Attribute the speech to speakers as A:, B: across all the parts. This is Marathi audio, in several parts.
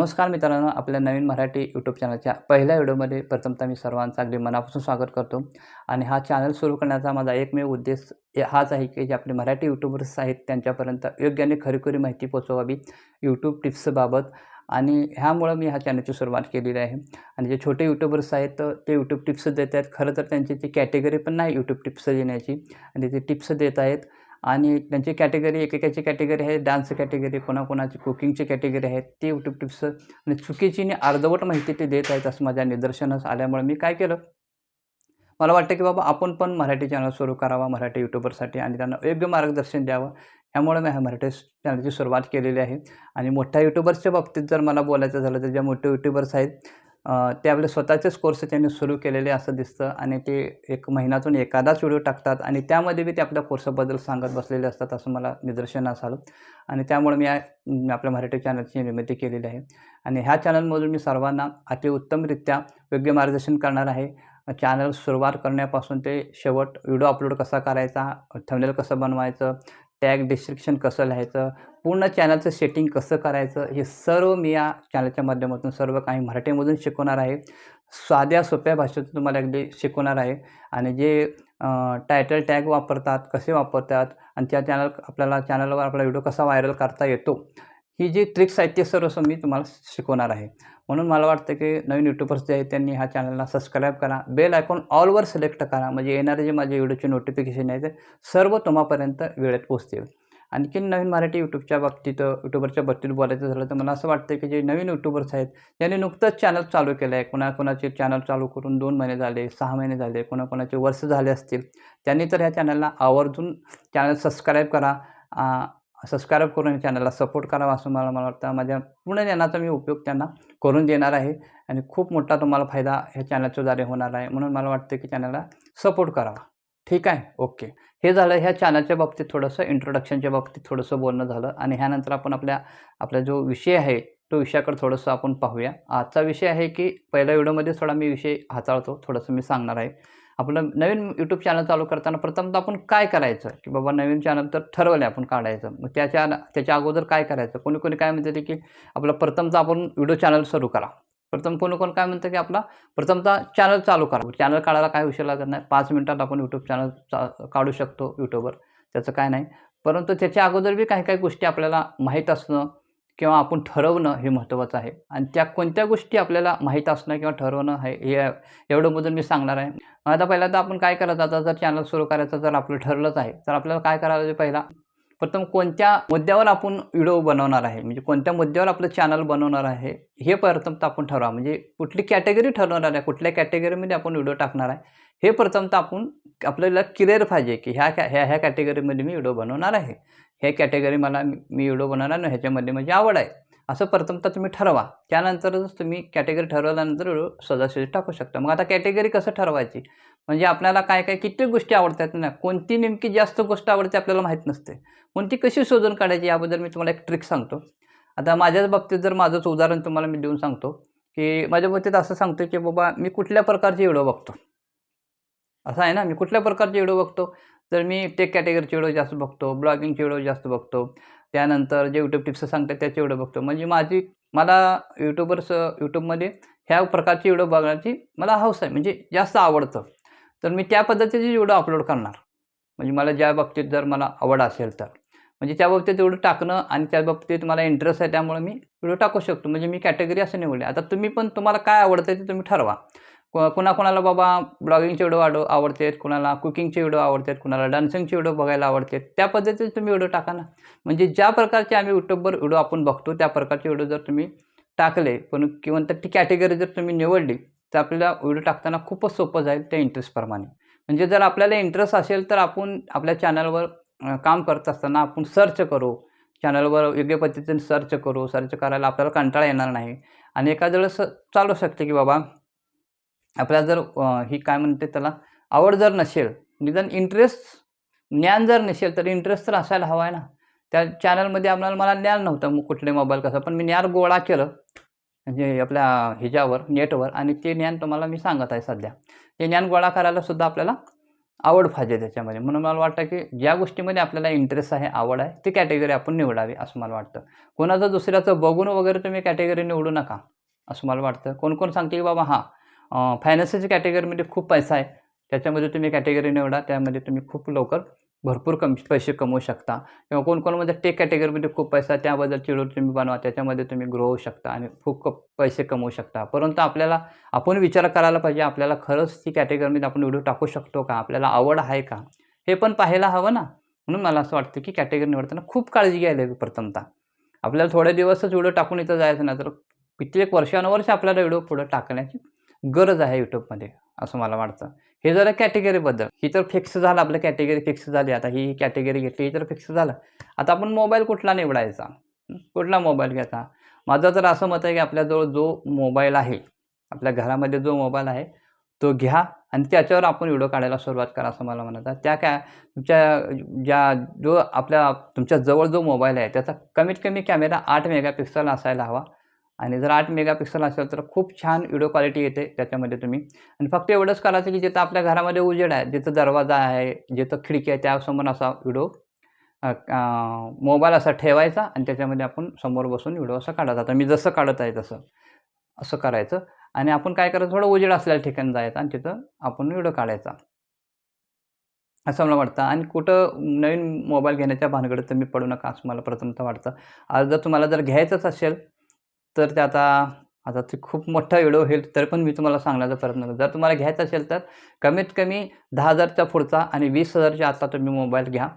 A: नमस्कार मित्रांनो, आपल्या नवीन मराठी यूट्यूब चॅनलच्या पहिल्या व्हिडिओमध्ये प्रथमतः मी सर्वांचं अगदी मनापासून स्वागत करतो. आणि हा चॅनल सुरू करण्याचा माझा एकमेव उद्देश हाच आहे की जे आपले मराठी यूट्यूबर्स आहेत त्यांच्यापर्यंत योग्य आणि खरी माहिती पोहोचवावी यूट्यूब टिप्सबाबत. आणि ह्यामुळं मी ह्या चॅनलची सुरुवात केलेली आहे. आणि जे छोटे यूट्यूबर्स आहेत ते यूट्यूब टिप्स देत आहेत. खरं तर त्यांची ती कॅटेगरी पण नाही यूट्यूब टिप्स देण्याची, आणि ते टिप्स देत आहेत. आणि त्यांची कॅटेगरी एकेकाची कॅटेगरी आहे डान्स कॅटेगरी, कोणाकोणाची कुकिंगची कॅटेगरी आहेत, ते यूट्यूब टिप्स आणि चुकीची आणि अर्धवट माहिती ते देत आहेत असं माझ्या निदर्शनास आल्यामुळे मी काय केलं, मला वाटतं की बाबा आपण पण मराठी चॅनल सुरू करावा मराठी यूट्यूबरसाठी आणि त्यांना योग्य मार्गदर्शन द्यावं. त्यामुळे मी ह्या मराठी चॅनलची सुरुवात केलेली आहे. आणि मोठ्या यूट्यूबर्सच्या बाबतीत जर मला बोलायचं झालं तर ज्या मोठे यूट्यूबर्स आहेत ते आपले स्वतःचेच कोर्स त्यांनी सुरू केलेले असं दिसतं. आणि ते एक महिन्यातून एखादाच व्हिडिओ टाकतात आणि त्यामध्ये बी ते आपल्या कोर्सबद्दल सांगत बसलेले असतात असं मला निदर्शनास आलं. आणि त्यामुळे मी आपल्या मराठी चॅनलची निर्मिती केलेली आहे. आणि ह्या चॅनलमधून मी सर्वांना अतिउत्तमरित्या योग्य मार्गदर्शन करणार आहे. चॅनल सुरुवात करण्यापासून ते शेवट व्हिडिओ अपलोड कसा करायचा, थंबनेल कसं बनवायचं, टॅग डिस्क्रिप्शन कसं लिहायचं, पूर्ण चॅनलचं सेटिंग कसं करायचं, हे सर्व मी या चॅनलच्या माध्यमातून सर्व काही मराठीमधून शिकवणार आहे. साध्या सोप्या भाषेतून तुम्हाला अगदी शिकवणार आहे. आणि जे टायटल टॅग वापरतात, कसे वापरतात, आणि त्या चॅनलवर आपला व्हिडिओ कसा व्हायरल करता येतो, ही जी ट्रिक्स आहेत ते सर्व मी तुम्हाला शिकवणार आहे. म्हणून मला वाटतं की नवीन यूट्यूबर्स जे आहेत त्यांनी ह्या चॅनलला सबस्क्राईब करा, बेल आयकॉन ऑलवर सिलेक्ट करा, म्हणजे येणारे जे माझे व्हिडिओचे नोटिफिकेशन आहे ते सर्व तुम्हापर्यंत वेळेत पोहोचतील. आणखीन नवीन मराठी यूट्यूबरच्या बाबतीत बोलायचं झालं तर मला असं वाटतं की जे नवीन यूट्यूबर्स आहेत त्यांनी नुकतंच चॅनल चालू केलं आहे. कोणाकोणाचे चॅनल चालू करून 2 महिने झाले, 6 महिने झाले, कोणाकोणाचे वर्ष झाले असतील. त्यांनी तर ह्या चॅनलला आवर्जून चॅनल सबस्क्राईब करा. सबस्क्राईब करून चॅनलला सपोर्ट करावा असं मला वाटतं. माझ्या पूर्ण ज्ञानाचा मी उपयोग त्यांना करून देणार आहे. आणि खूप मोठा तुम्हाला फायदा ह्या चॅनलच्या द्वारे होणार आहे. म्हणून मला वाटतं की चॅनलला सपोर्ट करावा. ठीक आहे, ओके. हे झालं ह्या चॅनलच्या बाबतीत थोडंसं इंट्रोडक्शनच्या बाबतीत थोडंसं बोलणं झालं. आणि ह्यानंतर आपण आपला जो विषय आहे तो विषयाकडे थोडंसं आपण पाहूया. आजचा विषय आहे की पहिल्या व्हिडिओमध्ये थोडा मी विषय हाताळतो, थोडंसं मी सांगणार आहे. आपलं नवीन यूट्यूब चॅनल चालू करताना प्रथमतः आपण काय करायचं, की बाबा नवीन चॅनल तर ठरवलं आपण काढायचं. मग त्याच्या अगोदर काय करायचं, कोणी काय म्हणते की आपलं प्रथमतः आपण व्हिडिओ चॅनल सुरू करा. कोण काय म्हणतं की आपला प्रथमतः चॅनल चालू करा. चॅनल काढायला काय विषय लागत नाही, 5 मिनिटात आपण यूट्यूब चॅनल काढू शकतो यूट्यूबवर, त्याचं काय नाही. परंतु त्याच्या अगोदर बी काही गोष्टी आपल्याला माहीत असणं किंवा आपण ठरवणं हे महत्त्वाचं आहे. आणि त्या कोणत्या गोष्टी आपल्याला माहीत असणं किंवा ठरवणं आहे हे एवढं मी सांगणार आहे. आता पहिल्यांदा आपण काय करायचं, आता जर चॅनल सुरू करायचं जर आपलं ठरलंच आहे तर आपल्याला काय करायला पहिला प्रथम कोणत्या मुद्द्यावर आपण व्हिडिओ बनवणार आहे, म्हणजे कोणत्या मुद्द्यावर आपलं चॅनल बनवणार आहे हे प्रथमतः आपण ठरवा. म्हणजे कुठली कॅटेगरी ठरवणार आहे, कुठल्या कॅटेगरीमध्ये आपण व्हिडिओ टाकणार आहे हे प्रथमतः आपल्याला क्लिअर पाहिजे की ह्या कॅटेगरीमध्ये मी व्हिडिओ बनवणार आहे. हे कॅटेगरी मी व्हिडिओ बनवणार नाही, ह्याच्यामध्ये माझी आवड आहे असं प्रथमतः तुम्ही ठरवा. त्यानंतरच तुम्ही कॅटेगरी ठरवल्यानंतर व्हिडिओ सहजासहजी टाकू शकता. मग आता कॅटेगरी कसं ठरवायची, म्हणजे आपल्याला किती गोष्टी आवडतात ना, कोणती नेमकी जास्त गोष्ट आवडते आपल्याला माहीत नसते. कोणती कशी शोधून काढायची याबद्दल मी तुम्हाला एक ट्रिक सांगतो. आता माझ्याच बाबतीत जर माझंच उदाहरण तुम्हाला मी देऊन सांगतो, की माझ्या बाबतीत असं सांगतो की बाबा मी कुठल्या प्रकारचे व्हिडिओ बघतो. असं आहे ना, मी कुठल्या प्रकारचे व्हिडिओ बघतो, तर मी टेक कॅटेगरीचे व्हिडिओ जास्त बघतो, ब्लॉगिंगचे व्हिडिओ जास्त बघतो. त्यानंतर जे यूट्यूब टिप्स सांगतात त्याचे व्हिडिओ बघतो. म्हणजे मला यूट्यूबमध्ये ह्या प्रकारचे व्हिडिओ बघण्याची मला हौस आहे, म्हणजे जास्त आवडतं. तर मी त्या पद्धतीचे व्हिडिओ अपलोड करणार. म्हणजे मला ज्या बाबतीत जर मला आवड असेल तर, म्हणजे त्या बाबतीत व्हिडिओ टाकणं आणि त्या बाबतीत मला इंटरेस्ट आहे त्यामुळे मी व्हिडिओ टाकू शकतो. म्हणजे मी कॅटेगरी असं निवडली. आता तुम्ही पण तुम्हाला काय आवडतं ते तुम्ही ठरवा. कोणाकोणाला बाबा ब्लॉगिंगचे व्हिडिओ आवडतात, कुणाला कुकिंगचे व्हिडिओ आवडतात, कुणाला डान्सिंगचे व्हिडिओ बघायला आवडतात. त्या पद्धतीने तुम्ही व्हिडिओ टाका ना. म्हणजे ज्या प्रकारचे आम्ही यूट्यूबवर व्हिडिओ आपण बघतो त्या प्रकारचे व्हिडिओ जर तुम्ही टाकले किंवा ती कॅटेगरी जर तुम्ही निवडली तर आपल्याला व्हिडिओ टाकताना खूपच सोपं जाईल त्या इंटरेस्टप्रमाणे. म्हणजे जर आपल्याला इंटरेस्ट असेल तर आपण आपल्या चॅनलवर काम करत असताना आपण सर्च करू, चॅनलवर योग्य पद्धतीने सर्च करायला आपल्याला कंटाळा येणार नाही. आणि एखाद्या वेळेस चालू शकते की बाबा आपल्याला जर ही काय म्हणते त्याला आवड जर नसेल, निदान ज्ञान जर नसेल तर इंटरेस्ट तर असायला हवा आहे ना. त्या चॅनलमध्ये मला ज्ञान नव्हतं, मग कुठले मोबाईल कसं, पण मी ज्ञान गोळा केलं म्हणजे आपल्या ह्याच्यावर नेटवर, आणि ते ज्ञान तुम्हाला मी सांगत आहे सध्या. ते ज्ञान गोळा करायला सुद्धा आपल्याला आवड पाहिजे त्याच्यामध्ये. म्हणून मला वाटतं की ज्या गोष्टीमध्ये आपल्याला इंटरेस्ट आहे, आवड आहे, ती कॅटेगरी आपण निवडावी असं मला वाटतं. कोणाचं दुसऱ्याचं बघून वगैरे तुम्ही कॅटेगरी निवडू नका, असं मला वाटतं. कोण-कोण सांगते की बाबा फायनान्सच्या कॅटेगरीमध्ये खूप पैसा आहे, त्याच्यामध्ये तुम्ही कॅटेगरी निवडा, त्यामध्ये तुम्ही खूप लवकर भरपूर पैसे कमवू शकता. किंवा कोण-कोण म्हणजे टेक कॅटेगरीमध्ये खूप पैसा आहे, त्याबद्दलची व्हिडिओ तुम्ही बनवा, त्याच्यामध्ये तुम्ही ग्रो होऊ शकता आणि खूप पैसे कमवू शकता. परंतु आपण विचार करायला पाहिजे, आपल्याला खरंच ती कॅटेगरीमध्ये आपण व्हिडिओ टाकू शकतो का? आपल्याला आवड आहे का? हे पण पाहायला हवं ना. म्हणून मला असं वाटतं की कॅटेगरी निवडताना खूप काळजी घ्यायला हवी प्रथमतः. आपल्याला थोडे दिवसच व्हिडिओ टाकून इथं जायचं नाही, तर कित्येक वर्षानुवर्षे आपल्याला व्हिडिओ पुढे टाकण्याची गरज आहे YouTubeमध्ये, असं मला वाटतं. हे झालं कॅटेगरीबद्दल. ही तर फिक्स झालं, आपलं कॅटेगरी फिक्स झाली. आता ही कॅटेगरी घेतली, ही तर फिक्स झालं. आता आपण मोबाईल कुठला निवडायचा? कुठला मोबाईल घ्यायचा? माझं तर असं मत आहे की आपल्याजवळ जो मोबाईल आहे, आपल्या घरामध्ये जो मोबाईल आहे, तो घ्या आणि त्याच्यावर आपण व्हिडिओ काढायला सुरुवात करा, असं मला म्हणायचं आहे. तुमच्या तुमच्या जवळ जो मोबाईल आहे, त्याचा कमीत कमी कॅमेरा 8 मेगापिक्सल असायला हवा आणि जर 8 मेगापिक्सल असेल, तर खूप छान व्हिडिओ क्वालिटी येते त्याच्यामध्ये तुम्ही. आणि फक्त एवढंच करायचं की जिथं आपल्या घरामध्ये उजेड आहे, जिथं दरवाजा आहे, जिथं खिडकी आहे, त्यासमोर असा मोबाईल असा ठेवायचा आणि त्याच्यामध्ये आपण समोर बसून व्हिडिओ असा काढायचा. आता मी जसं काढत आहे तसं. असं करायचं आणि आपण काय करायचं, थोडं उजेड असलेल्या ठिकाणी जायचं आणि तिथं आपण व्हिडिओ काढायचा. असं मला वाटतं आणि कुठं नवीन मोबाईल घेण्याच्या भानगडीत तुम्ही पडू नका, असं मला प्रथमतः वाटतं. आज जर तुम्हाला घ्यायचंच असेल, तर ते आता आता ते खूप मोठा व्हिडिओ होईल, तरी पण मी तुम्हाला सांगण्याचा प्रयत्न करतो. जर तुम्हाला घ्यायचं असेल, तर कमीत कमी 10,000च्या पुढचा आणि 20,000च्या आतला तुम्ही मोबाईल घ्या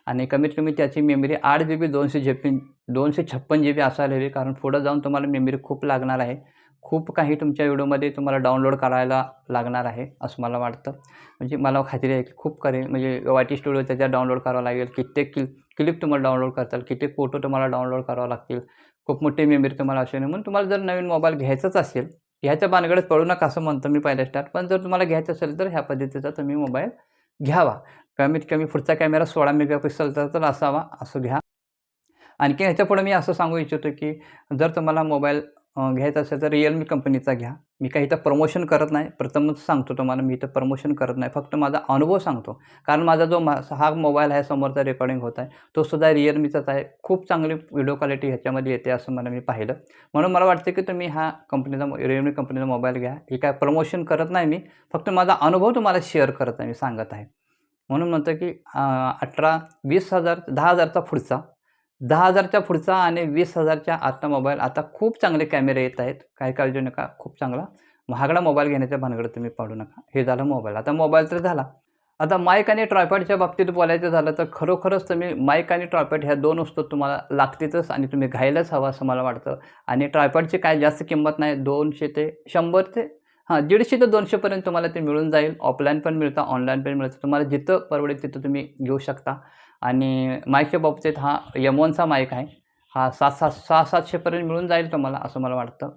A: आणि कमीत कमी त्याची मेमरी 8 GB 256 GB असायला हवी. कारण पुढं जाऊन तुम्हाला मेमरी खूप लागणार आहे. खूप काही तुमच्या व्हिडिओमध्ये तुम्हाला डाउनलोड करायला लागणार आहे, असं मला वाटतं. म्हणजे मला खात्री आहे की खूप म्हणजे YT स्टुडिओ त्याच्यात डाउनलोड करावं लागेल. कित्येक क्लिप तुम्हाला डाउनलोड करता येईल, कित्येक फोटो तुम्हाला डाउनलोड करावे लागतील. खूप मोठी मेमरी तुम्हाला असेल. म्हणून तुम्हाला जर नवीन मोबाईल घ्यायचाच असेल, ह्याच्या भानगडीत पडू नका असं म्हणतो मी पहिल्या स्टार्ट. पण जर तुम्हाला घ्यायचं असेल, तर ह्या पद्धतीचा तुम्ही मोबाईल घ्यावा. कमीत कमी पुढचा कॅमेरा 16 मेगापिक्सलचा तर असावा, असं घ्या. आणखी ह्याच्यापुढे मी असं सांगू इच्छितो, की जर तुम्हाला मोबाईल घ्यायचा असेल तर Realme कंपनीचा घ्या. मी काही इथं प्रमोशन करत नाही. प्रथमच सांगतो तुम्हाला, मी इथं प्रमोशन करत नाही. फक्त माझा अनुभव सांगतो. कारण माझा हा मोबाईल आहे, समोरचा रेकॉर्डिंग होत आहे, तो सुद्धा Realmeचाच आहे. खूप चांगली व्हिडिओ क्वालिटी ह्याच्यामध्ये येते असं मी पाहिलं. म्हणून मला वाटतं, की तुम्ही Realme कंपनीचा मोबाईल घ्या. हे काय प्रमोशन करत नाही मी. फक्त माझा अनुभव तुम्हाला शेअर करत आहे, मी सांगत आहे. म्हणून म्हणतो, की 18,000, 20,000, 10,000चा पुढचा 10,000च्या पुढचा आणि 20,000च्या आतला मोबाईल आता खूप चांगले कॅमेरे येत आहेत. काही काळजी नका. खूप चांगला महागडा मोबाईल घेण्याच्या भानगडीत तुम्ही पडू नका. हे झालं मोबाईल. आता मोबाईल तर झाला. आता माईक आणि ट्रायपॉडच्या बाबतीत बोलायचं झालं तर खरोखरच तुम्ही माईक आणि ट्रायपॉड ह्या 2 वस्तू तुम्हाला लागतीलच आणि तुम्ही घ्यायलाच हवं असं मला वाटतं. आणि ट्रायपॉडची काय जास्त किंमत नाही. 200 ते 100 ते 150 ते 200 पर्यंत तुम्हाला ते मिळून जाईल. ऑफलाईन पण मिळतं, ऑनलाईन पण मिळतं. तुम्हाला जिथं परवडेल तिथं तुम्ही घेऊ शकता. आणि माईकच्या बाबतीत हा M1चा माईक आहे. हा 600-700 पर्यंत मिळून जाईल तुम्हाला असं मला वाटतं.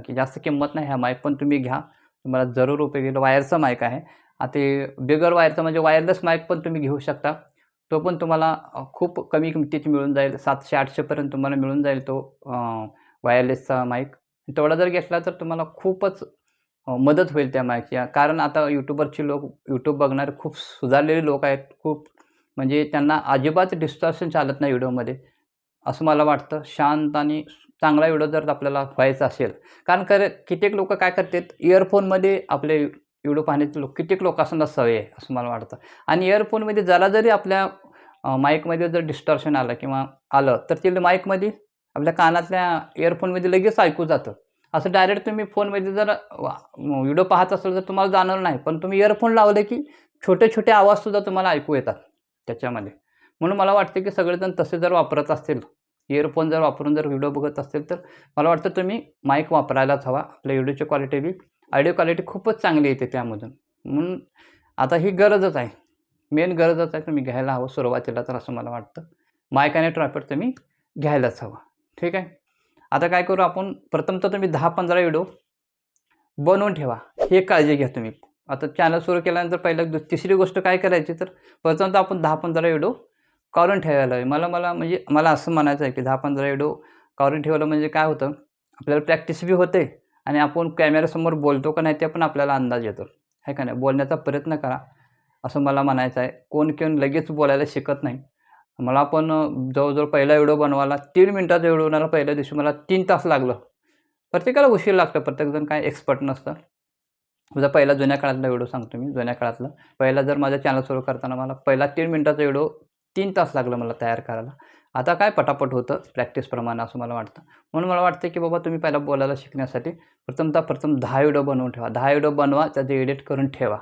A: की जास्त किंमत नाही. हा माईक पण तुम्ही घ्या. तुम्हाला जरूर उपयोगी येईल. वायरचा माईक आहे. ते बिगर वायरचा म्हणजे वायरलेस माईक पण तुम्ही घेऊ शकता. तो पण तुम्हाला खूप कमी किमतीत मिळून जाईल. 700-800 पर्यंत तुम्हाला मिळून जाईल तो वायरलेसचा माईक. तेवढा जर घेतला तर तुम्हाला खूपच मदत होईल त्या माईकची. कारण आता YouTube बघणारे खूप सुधारलेले लोक आहेत. खूप म्हणजे त्यांना अजिबात डिस्टॉर्शन चालत नाही व्हिडिओमध्ये, असं मला वाटतं. शांत आणि चांगला व्हिडिओ जर आपल्याला व्हायचा असेल, कारण कित्येक लोकं काय करतात, इयरफोनमध्ये आपले व्हिडिओ पाहण्याचे कित्येक लोकांना सवय आहे, असं मला वाटतं. आणि इयरफोनमध्ये जरा जरी आपल्या माईकमध्ये जर डिस्टॉर्शन आलं किंवा आलं, तर ते माईकमध्ये आपल्या कानातल्या इयरफोनमध्ये लगेच ऐकू जातं. असं डायरेक्ट तुम्ही फोनमध्ये जर व्हिडिओ पाहत असाल, तर तुम्हाला जाणवलं नाही. पण तुम्ही इयरफोन लावले, की छोटे-छोटे आवाजसुद्धा तुम्हाला ऐकू येतात त्याच्यामध्ये. म्हणून मला वाटतं, की सगळेजण तसे जर वापरत असतील, इयरफोन जर वापरून जर व्हिडिओ बघत असतील, तर मला वाटतं तुम्ही माईक वापरायलाच हवा. आपल्या व्हिडिओची क्वालिटी ऑडिओ क्वालिटी खूपच चांगली येते त्यामधून. म्हणून आता ही गरजच आहे. मेन गरजच आहे. तुम्ही घ्यायला हवं सुरुवातीला तर असं मला वाटतं. माईक आणि ट्रायपॉड तुम्ही घ्यायलाच हवं. ठीक आहे. आता काय करू आपण, प्रथम तर तुम्ही 10-15 व्हिडिओ बनवून ठेवा. हे काळजी घ्या तुम्ही. आता चॅनल सुरू केल्यानंतर तिसरी गोष्ट काय करायची, तर प्रथमतः आपण 10-15 व्हिडिओ काढून ठेवायला हवे. मला असं म्हणायचं आहे, की 10-15 व्हिडिओ काढून ठेवलं म्हणजे काय होतं, आपल्याला प्रॅक्टिस बी होते आणि आपण कॅमेऱ्यासमोर बोलतो का नाही ते पण आपल्याला अंदाज येतो. आहे का नाही? बोलण्याचा प्रयत्न करा. असं मला म्हणायचं आहे. कोण लगेच बोलायला शिकत नाही. मला पण जवळ-जवळ पहिला व्हिडिओ बनवायला 3 मिनिटाचा व्हिडिओ बनवायला पहिल्या दिवशी मला 3 तास लागलं. प्रत्येकाला उशीर लागतो. प्रत्येकजण काय एक्सपर्ट नसतं. माझा पहिला जुन्या काळातला व्हिडिओ सांगतो मी, जुन्या काळातला. पहिला जर माझं चॅनल सुरू करताना मला पहिला 3 मिनिटाचा व्हिडिओ 3 तास लागलं मला तयार करायला. आता काय पटापट होतं प्रॅक्टिसप्रमाणे असं मला वाटतं. म्हणून मला वाटतं, की बाबा तुम्ही पहिला बोलायला शिकण्यासाठी प्रथम 10 व्हिडिओ बनवून ठेवा. 10 व्हिडिओ बनवा, त्याचे एडिट करून ठेवा.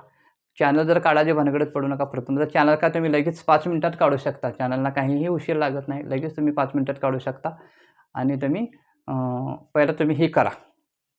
A: चॅनल जर काढायची भानगडीत पडू नका. प्रथमतः चॅनल काय तुम्ही लगेच 5 मिनिटात काढू शकता. चॅनलला काहीही उशीर लागत नाही. लगेच तुम्ही 5 मिनिटात काढू शकता आणि तुम्ही पहिलं तुम्ही हे करा.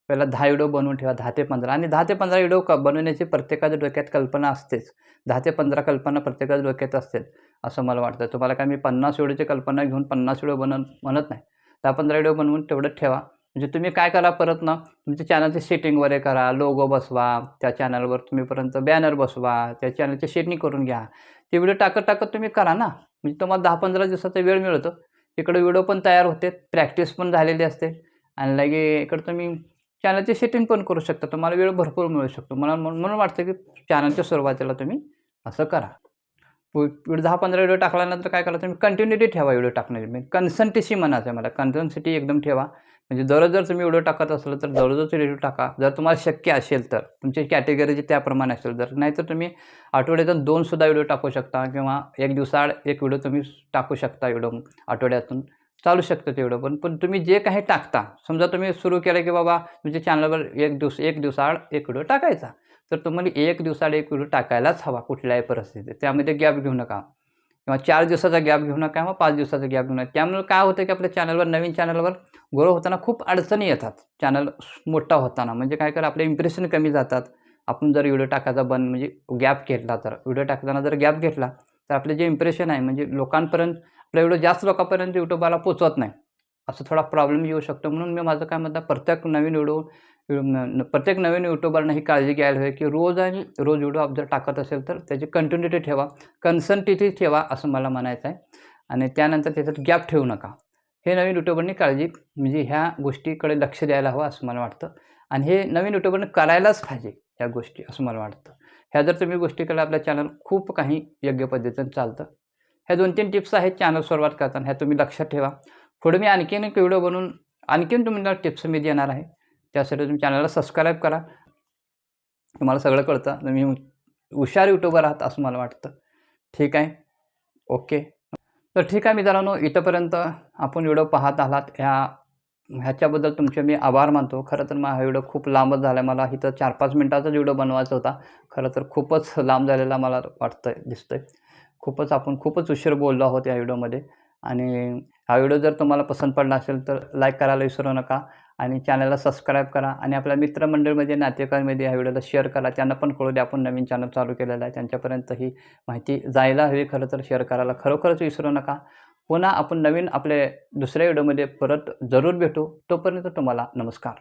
A: पहिला 10 व्हिडिओ बनवून ठेवा 10 ते 15 आणि 10 ते 15 व्हिडिओ बनवण्याची प्रत्येकाच्या डोक्यात कल्पना असतेच. 10 ते 15 कल्पना प्रत्येकाच्या डोक्यात असते असं मला वाटतं. तुम्हाला काय मी 50 व्हिडिओची कल्पना घेऊन 50 व्हिडिओ म्हणत नाही. 10-15 व्हिडिओ बनवून तेवढं ठेवा. म्हणजे तुम्ही काय करा परत ना, तुमच्या चॅनलची सेटिंग वगैरे करा, लोगो बसवा, त्या चॅनलवर तुम्ही पर्यंत बॅनर बसवा, त्या चॅनलची सेटिंग करून घ्या. ते व्हिडिओ टाकत तुम्ही करा ना. म्हणजे तुम्हाला 10-15 दिवसाचा वेळ मिळतो. इकडे व्हिडिओ पण तयार होते, प्रॅक्टिस पण झालेली असते आणि लगे इकडं तुम्ही चॅनलची सेटिंग पण करू शकता. तुम्हाला वेळ भरपूर मिळू शकतो. मला म्हणून वाटतं, की चॅनलच्या सुरुवातीला तुम्ही असं करा. 10-15 व्हिडिओ टाकल्यानंतर काय करा तुम्ही कंटिन्यूटी ठेवा व्हिडिओ टाकण्याची. म्हणजे कन्सिस्टन्सी म्हणायचं आहे मला. कन्सिस्टन्सी एकदम ठेवा. म्हणजे दररोज जर तुम्ही व्हिडिओ टाकत असला तर दररोजच व्हिडिओ टाका. जर तुम्हाला शक्य असेल तर. तुमची कॅटेगरी त्याप्रमाणे असेल तर. नाहीतर तुम्ही आठवड्यातून 2 सुद्धा व्हिडिओ टाकू शकता किंवा 1 दिवसाआड 1 व्हिडिओ तुम्ही टाकू शकता व्हिडिओ आठवड्यातून. चालू शकतं तेवढं. पण तुम्ही जे काही टाकता, समजा तुम्ही सुरू केलं की बाबा तुमच्या चॅनलवर 1 दिवसाआड 1 व्हिडिओ टाकायचा. तर तुम्हाला 1 दिवसाआड 1 व्हिडिओ टाकायलाच हवा कुठल्याही परिस्थितीत. त्यामध्ये गॅप घेऊ नका किंवा 4 दिवसाचा गॅप घेऊ नका किंवा 5 दिवसाचा गॅप घेऊ नका. त्यामुळे काय होतं की आपल्या चॅनलवर नवीन चॅनलवर ग्रो होताना खूप अडचणी येतात. चॅनल मोठा होताना म्हणजे काय करा आपले इम्प्रेशन कमी जातात. आपण जर व्हिडिओ टाकायचा म्हणजे गॅप घेतला तर व्हिडिओ टाकताना जर गॅप घेतला तर आपले जे इम्प्रेशन आहे म्हणजे लोकांपर्यंत आपला व्हिडिओ जास्त लोकांपर्यंत YouTubeला पोहोचत नाही. असं थोडा प्रॉब्लेम येऊ शकतो. म्हणून मी माझं काय म्हणतात प्रत्येक नवीन यूट्यूबरनं ही काळजी घ्यायला हवी, की रोज व्हिडिओ जर टाकत असेल तर त्याची कंटिन्यूटी ठेवा, कन्सिस्टन्सी ठेवा असं मला म्हणायचं आहे आणि त्यानंतर त्याच्यात गॅप ठेवू नका. हे नवीन यूट्यूबरनी काळजी म्हणजे ह्या गोष्टीकडे लक्ष द्यायला हवं असं मला वाटतं आणि हे नवीन यूट्यूबरने करायलाच पाहिजे ह्या गोष्टी असं मला वाटतं. ह्या जर तुम्ही गोष्टी केल्या आपलं चॅनल खूप काही योग्य पद्धतीने चालतं. ह्या 2-3 टिप्स आहेत चॅनल सुरुवात करताना ह्या तुम्ही लक्षात ठेवा. पुढे मी आणखीन एक व्हिडिओ बनवून आणखीन तुम्हाला टिप्स मी देणार आहे. त्यासाठी तुम्ही चॅनलला सबस्क्राईब करा. तुम्हाला सगळं कळतं. तुम्ही हुशार यूट्यूबर आहात असं मला वाटतं. ठीक आहे. ओके. तर ठीक आहे मित्रांनो, इथंपर्यंत आपण व्हिडिओ पाहत आलात. ह्याच्याबद्दल तुमचे मी आभार मानतो. खरं तर हा व्हिडिओ खूप लांबच झाला आहे. मला इथं 4-5 मिनिटाचाच व्हिडिओ बनवायचा होता. खरं तर खूपच लांब झालेला मला दिसतोय. खूपच उशीर बोललो आहोत या व्हिडिओमध्ये आणि हा व्हिडिओ जर तुम्हाला पसंत पडला असेल तर लाईक करायला विसरू नका आणि चॅनलला सबस्क्राईब करा आणि आपल्या मित्रमंडळीमध्ये, नातेवाईकांमध्ये ह्या व्हिडिओला शेअर करा. त्यांना पण कळू द्या आपण नवीन चॅनल चालू केलेलं आहे. त्यांच्यापर्यंत ही माहिती जायला हवी. खरं तर शेअर करायला खरोखरच विसरू नका. पुन्हा आपण नवीन आपले दुसऱ्या व्हिडिओमध्ये परत जरूर भेटू. तोपर्यंत तुम्हाला नमस्कार.